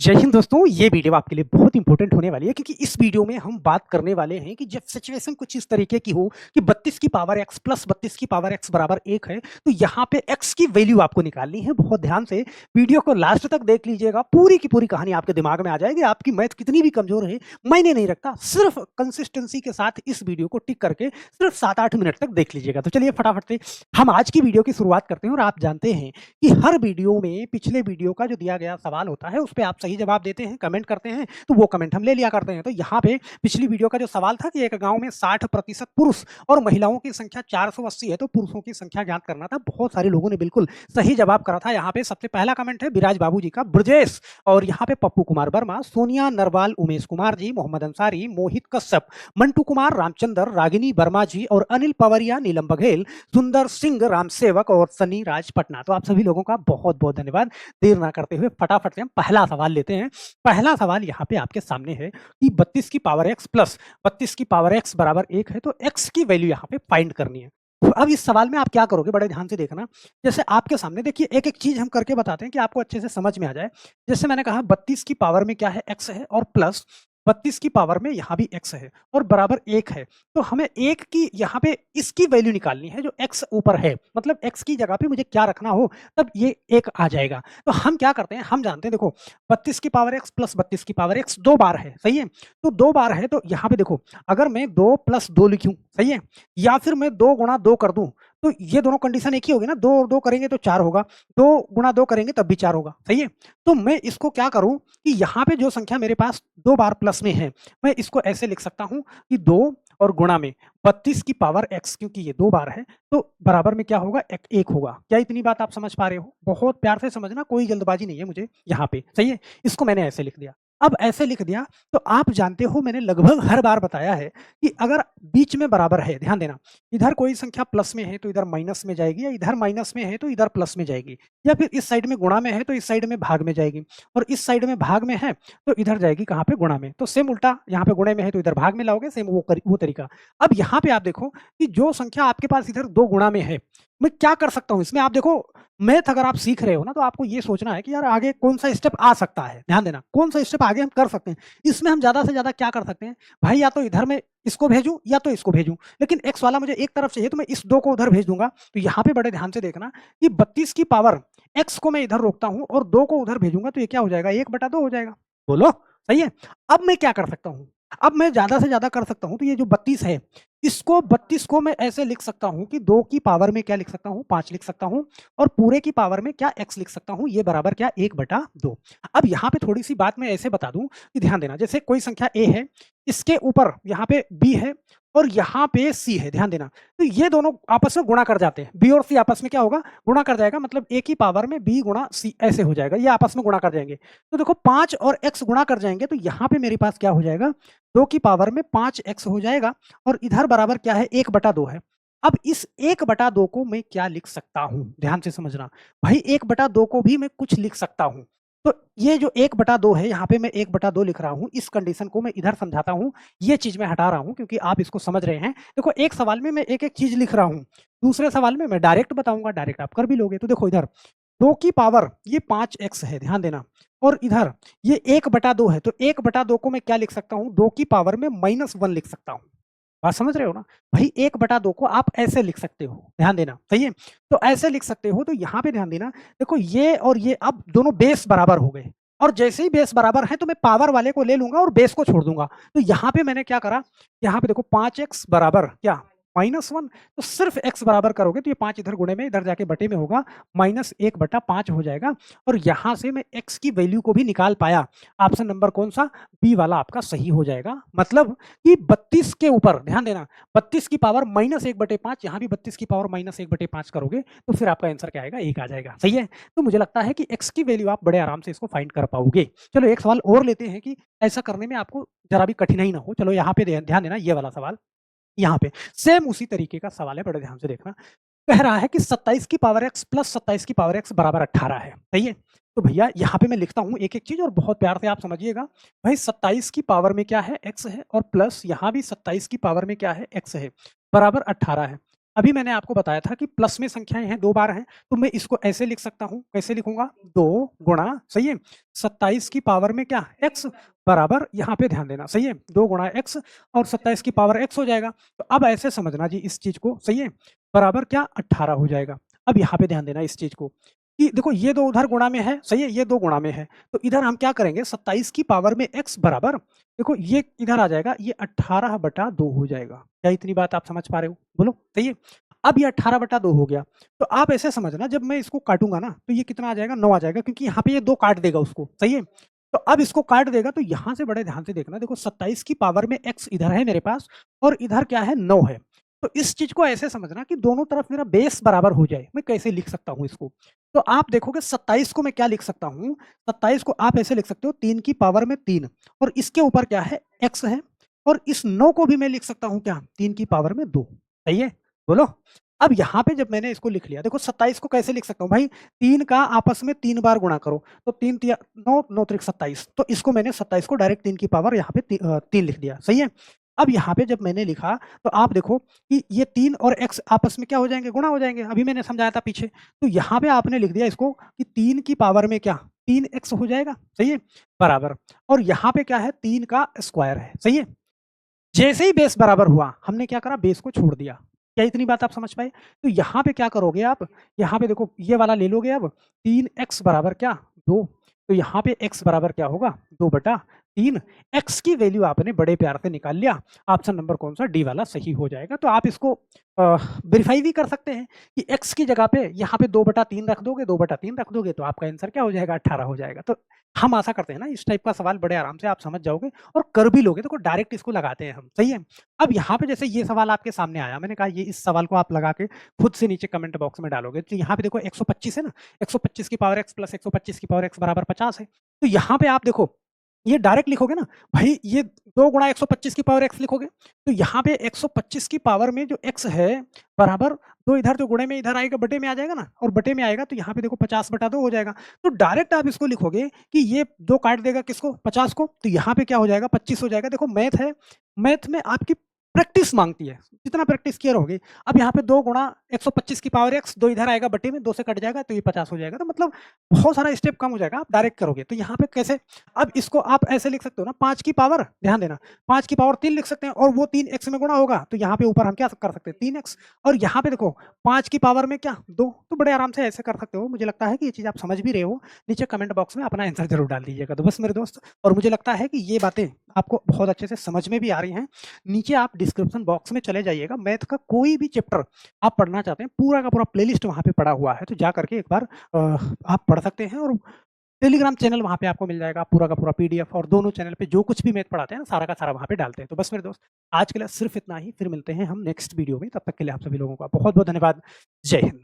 जय हिंद दोस्तों, ये वीडियो आपके लिए बहुत इंपॉर्टेंट होने वाली है क्योंकि इस वीडियो में हम बात करने वाले हैं कि जब सिचुएशन कुछ इस तरीके की हो कि 32 की पावर x प्लस 32 की पावर x बराबर 1 है, तो यहाँ पे x की वैल्यू आपको निकालनी है। बहुत ध्यान से वीडियो को लास्ट तक देख लीजिएगा, पूरी की पूरी कहानी आपके दिमाग में आ जाएगी। आपकी मैथ कितनी भी कमजोर है, मायने नहीं रखता, सिर्फ कंसिस्टेंसी के साथ इस वीडियो को टिक करके सिर्फ 7-8 मिनट तक देख लीजिएगा। तो चलिए फटाफट से हम आज की वीडियो की शुरुआत करते हैं। और आप जानते हैं कि हर वीडियो में पिछले वीडियो का जो दिया गया सवाल होता है उस पे आप सही जवाब देते हैं, कमेंट करते हैं, तो वो कमेंट हम ले लिया करते हैं। तो यहाँ पे पिछली वीडियो का जो सवाल था कि एक गांव में 60% पुरुष और महिलाओं की संख्या 480 है, तो पुरुषों की संख्या ज्ञात करना था। बहुत सारे लोगों ने बिल्कुल सही जवाब करा था। यहाँ पे सबसे पहला कमेंट है विराज बाबू जी का, ब्रजेश, और यहाँ पे पप्पू कुमार वर्मा, सोनिया नरवाल, उमेश कुमार जी, मोहम्मद अंसारी, मोहित कश्यप, मंटू कुमार, रामचंद्र, रागिनी वर्मा जी और अनिल पवरिया, नीलम बघेल, सुंदर सिंह, राम सेवक और सनी राज पटना। तो आप सभी लोगों का बहुत बहुत धन्यवाद। देर ना करते हुए फटाफट से हम पहला सवाल लेते हैं। पहला सवाल यहाँ पे आपके सामने है कि 32 की पावर x प्लस 32 की पावर x बराबर 1 है, तो x की वैल्यू यहाँ पे फाइंड करनी है। तो अब इस सवाल में आप क्या करोगे, बड़े ध्यान से देखना। जैसे आपके सामने देखिए, एक एक चीज हम करके बताते हैं कि आपको अच्छे से समझ में आ जाए। जैसे मैंने कहा 32 की पावर में क्या है, x है, और प्लस 32 की पावर में यहाँ भी x है और बराबर 1 है। तो हमें 1 की यहाँ पे इसकी वैल्यू निकालनी है जो x ऊपर है, मतलब x की जगह पे मुझे क्या रखना हो तब ये 1 आ जाएगा। तो हम क्या करते हैं, हम जानते हैं, देखो 32 की पावर x प्लस 32 की पावर x 2 बार है, सही है। तो 2 बार है, तो यहाँ पे देखो, अगर मैं 2 प्लस 2 लिखूं, सही है, या फिर मैं 2 गुणा 2 कर दूं, तो ये दोनों कंडीशन एक ही होगी ना। 2 और 2 करेंगे तो 4 होगा, 2 गुणा 2 करेंगे तब भी 4 होगा, सही है। तो मैं इसको क्या करूं कि यहाँ पे जो संख्या मेरे पास 2 बार प्लस में है, मैं इसको ऐसे लिख सकता हूं कि 2 और गुणा में 32 की पावर x, क्योंकि ये 2 बार है तो बराबर में क्या होगा, 1 होगा। क्या इतनी बात आप समझ पा रहे हो? बहुत प्यार से समझना, कोई जल्दबाजी नहीं है मुझे यहाँ पे, सही है। इसको मैंने ऐसे लिख दिया। अब ऐसे लिख दिया तो आप जानते हो, मैंने लगभग हर बार बताया है कि अगर बीच में बराबर है, ध्यान देना, इधर कोई संख्या प्लस में है तो इधर माइनस में जाएगी, या इधर माइनस में है तो इधर प्लस में जाएगी, या फिर इस साइड में गुणा में है तो इस साइड में भाग में जाएगी, और इस साइड में भाग में है तो इधर जाएगी कहाँ पे, गुणा में। तो सेम उल्टा, यहाँ पे गुणे में है तो इधर भाग में लाओगे, सेम वो तरीका। अब यहाँ पे आप देखो कि जो संख्या आपके पास इधर 2 गुणा में है, मैं क्या कर सकता हूँ इसमें। आप देखो, मैथ अगर आप सीख रहे हो ना, तो आपको ये सोचना है कि यार आगे कौन सा स्टेप आ सकता है। ध्यान देना, कौन सा स्टेप आगे हम कर सकते हैं। इसमें हम ज्यादा से ज्यादा क्या कर सकते हैं भाई, या तो इधर मैं इसको भेजूं या तो इसको भेजूं, लेकिन एक्स वाला मुझे एक तरफ चाहिए तो मैं इस 2 को उधर भेज दूंगा। तो यहाँ पे बड़े ध्यान से देखना कि 32 की पावर एक्स को मैं इधर रोकता हूं और 2 को उधर भेजूंगा, तो ये क्या हो जाएगा, 1/2 हो जाएगा। बोलो, सही है। अब मैं क्या कर सकता हूं, अब मैं ज्यादा से ज्यादा कर सकता हूं, तो ये जो 32 है, इसको 32 को मैं ऐसे लिख सकता हूं कि 2 की पावर में क्या लिख सकता हूं, 5 लिख सकता हूं, और पूरे की पावर में क्या, x लिख सकता हूं, ये बराबर क्या, 1/2। अब यहाँ पे थोड़ी सी बात मैं ऐसे बता दूं कि ध्यान देना, जैसे कोई संख्या a है, इसके ऊपर यहाँ पे b है और यहाँ पे c है, ध्यान देना। तो ये दोनों आपस में गुणा कर जाते हैं, b और c आपस में क्या होगा, गुणा कर जाएगा, मतलब a की पावर में b गुणा c ऐसे हो जाएगा, ये आपस में गुणा कर जाएंगे। तो देखो 5 और x गुणा कर जाएंगे, तो यहाँ पे मेरे पास क्या हो जाएगा, 2 की पावर में 5x हो जाएगा, और इधर बराबर क्या है, 1/2 है। अब इस 1/2 को मैं क्या लिख सकता हूं, ध्यान से समझना भाई, 1/2 को भी मैं कुछ लिख सकता हूं। तो ये जो 1/2 है, यहाँ पे मैं 1/2 लिख रहा हूं, इस कंडीशन को मैं इधर समझाता हूं, ये चीज मैं हटा रहा हूं क्योंकि आप इसको समझ रहे हैं। देखो, एक सवाल में मैं एक एक चीज लिख रहा हूं, दूसरे सवाल में मैं डायरेक्ट बताऊंगा, डायरेक्ट आप कर भी लोगे। तो देखो, इधर 2 की पावर ये 5x है, ध्यान देना, और इधर ये 1/2 है, तो 1/2 को मैं क्या लिख सकता हूं, 2 की पावर में -1 लिख सकता हूं। बात समझ रहे हो ना भाई, 1/2 को आप ऐसे लिख सकते हो, ध्यान देना, सही है। तो ऐसे लिख सकते हो, तो यहाँ पे ध्यान देना, देखो ये और ये अब दोनों बेस बराबर हो गए, और जैसे ही बेस बराबर है तो मैं पावर वाले को ले लूंगा और बेस को छोड़ दूंगा। तो यहाँ पे मैंने क्या करा, यहाँ पे देखो 5x बराबर क्या, -1, तो सिर्फ x बराबर करोगे तो ये 5 इधर गुणे में, इधर जाके बटे में होगा, -1/5 हो जाएगा। और यहाँ से मैं x की वैल्यू को भी निकाल पाया। ऑप्शन नंबर कौन सा, बी वाला आपका सही हो जाएगा। मतलब कि 32 के ऊपर ध्यान देना, 32 की पावर -1/5, यहाँ भी 32 की पावर -1/5 करोगे तो फिर आपका आंसर क्या आएगा, 1 आ जाएगा, सही है। तो मुझे लगता है कि x की वैल्यू आप बड़े आराम से इसको फाइंड कर पाओगे। चलो एक सवाल और लेते हैं कि ऐसा करने में आपको जरा भी कठिनाई ना हो। चलो यहाँ पे ध्यान देना, ये वाला सवाल, यहाँ पे सेम उसी तरीके का सवाल है, बड़े ध्यान से देखना। कह रहा है कि 27 की पावर x प्लस 27 की पावर x बराबर 18 है, सही है। तो भैया यहाँ पे मैं लिखता हूँ एक एक चीज, और बहुत प्यार से आप समझिएगा। भाई 27 की पावर में क्या है, x है, और प्लस यहाँ भी 27 की पावर में क्या है, x है, बराबर 18 है। अभी मैंने आपको बताया था कि प्लस में संख्याएँ हैं, 2 बार हैं, तो मैं इसको ऐसे लिख सकता हूँ, कैसे लिखूँगा? 2 गुणा सही है, 27 की पावर में क्या? x बराबर यहाँ पे ध्यान देना, सही है? 2 गुणा x और 27 की पावर x हो जाएगा। तो अब ऐसे समझना जी इस चीज़ को, सही है? बराबर क्या? 18 हो जाएगा। अब यहाँ पे ध्यान देना इस चीज़ को, कि देखो ये 2 उधर गुणा में है, सही है? ये 2 गुणा में है, तो इधर हम क्या करेंगे? 27 की पावर में x बराबर देखो ये इधर आ जाएगा, ये 18/2 हो जाएगा। क्या इतनी बात आप समझ पा रहे हो? बोलो, सही है? अब ये 18/2 हो गया, तो आप ऐसे समझना जब मैं इसको काटूँगा ना, तो ये कितना आ जाएगा? 9 आ जाएगा क्योंकि यहाँ पे ये 2 काट देगा उसको, सही है? तो अब इसको काट देगा तो यहाँ से बड़े ध्यान से देखना, देखो 27 की पावर में x इधर है मेरे पास और इधर क्या है? 9 है। तो इस चीज़ को ऐसे समझना कि दोनों तरफ मेरा बेस बराबर हो जाए। मैं कैसे लिख सकता हूँ इसको? तो आप देखोगे 27 को मैं क्या लिख सकता हूँ? 27 को आप ऐसे लिख सकते हो 3 की पावर में 3 और इसके ऊपर क्या है? x है और इस 9 को भी मैं लिख सकता हूँ क्या? 3 की पावर में 2 सही है? बोलो। अब यहाँ पे जब मैंने इसको लिख लिया, देखो 27 को कैसे लिख सकता हूँ भाई? 3 का आपस में 3 बार गुणा करो, तो 3 तिया 9, 9 त्रिक 27, तो इसको मैंने 27 को डायरेक्ट 3 की पावर यहाँ पे 3 लिख दिया, सही है? अब यहाँ पे जब मैंने लिखा, तो आप देखो कि ये 3 और x आपस में क्या हो जाएँगे? गुणा हो जाएँगे, अभी मैंने समझाया था पीछे। तो यहाँ पे आपने लिख दिया इसको कि 3 की पावर में क्या? 3x हो जाएगा, सही है? बराबर और यहाँ पे क्या है? 3 का स्क्वायर है, सही है? जैसे ही बेस बराबर हुआ, हमने क्या करा? बेस को छोड़ दिया। क्या इतनी बात आप समझ पाए? तो यहाँ पे क्या करोगे आप? यहाँ पे देखो ये वाला ले लोगे अब 3x बराबर क्या? 2 तो यहाँ पे x बराबर क्या होगा? 2/3 x की वैल्यू आपने बड़े प्यार से निकाल लिया। ऑप्शन नंबर कौन-सा? डी वाला सही हो जाएगा। तो आप इसको वेरीफाई भी कर सकते हैं कि x की जगह पे यहाँ पे 2/3 रख दोगे, 2/3 रख दोगे तो आपका आंसर क्या हो जाएगा? 18 हो जाएगा। तो हम आशा करते हैं ना इस टाइप का सवाल बड़े आराम से आप समझ जाओगे और कर भी लोगे। देखो डायरेक्ट इसको लगाते हैं हम, सही है? अब यहाँ पे जैसे ये सवाल आपके सामने आया, मैंने कहा ये इस सवाल को आप लगा के खुद से नीचे कमेंट बॉक्स में डालोगे। तो यहाँ पे देखो 125 है ना, 125 की पावर x प्लस 125 की पावर x बराबर 50 है। तो यहाँ पे आप देखो, ये डायरेक्ट लिखोगे ना, भाई ये 2 गुणा 125 की पावर x लिखोगे, तो यहाँ पे 125 की पावर में जो x है बराबर 2 इधर जो गुणे में इधर आएगा, बटे में आ जाएगा ना और बटे में आएगा तो यहाँ पे देखो 50/2 हो जाएगा। तो डायरेक्ट आप इसको लिखोगे कि ये 2 काट देगा किसको? 50 को, तो यहाँ पे क्या हो जाएगा? 25 हो जाएगा। देखो मैथ है, मैथ में आपकी प्रैक्टिस माँगती है, जितना प्रैक्टिस किया रहोगे। अब यहाँ पे 2 गुणा 125 की पावर x 2 इधर आएगा बटे में, 2 से कट जाएगा तो ये 50 हो जाएगा। तो मतलब बहुत सारा स्टेप कम हो जाएगा, आप डायरेक्ट करोगे। तो यहाँ पे कैसे? अब इसको आप ऐसे लिख सकते हो ना, 5 की पावर ध्यान देना, 5 की पावर 3 लिख सकते हैं और वो 3 x में गुणा होगा, तो यहाँ पे ऊपर हम क्या कर सकते हैं? 3x और यहाँ पे देखो 5 की पावर में क्या? 2 तो बड़े आराम से ऐसे कर सकते हो। मुझे लगता है कि ये चीज़ आप समझ भी रहे हो। नीचे कमेंट बॉक्स में अपना आंसर ज़रूर डाल दीजिएगा। तो बस मेरे दोस्त, और मुझे लगता है कि ये बातें आपको बहुत अच्छे से समझ में भी आ रही हैं। नीचे आप डिस्क्रिप्शन बॉक्स में चले जाइएगा, मैथ का कोई भी चैप्टर आप पढ़ना चाहते हैं, पूरा का पूरा प्लेलिस्ट वहाँ पे पड़ा हुआ है, तो जा करके एक बार आप पढ़ सकते हैं और टेलीग्राम चैनल वहाँ पे आपको मिल जाएगा, पूरा का पूरा पीडीएफ और दोनों चैनल पे जो कुछ भी मैथ पढ़ाते हैं ना, सारा का सारा वहाँ पे डालते हैं। तो बस मेरे दोस्त, आज के लिए सिर्फ इतना ही, फिर मिलते हैं हम नेक्स्ट वीडियो में, तब तक के लिए आप सभी लोगों का बहुत-बहुत धन्यवाद। जय हिंद।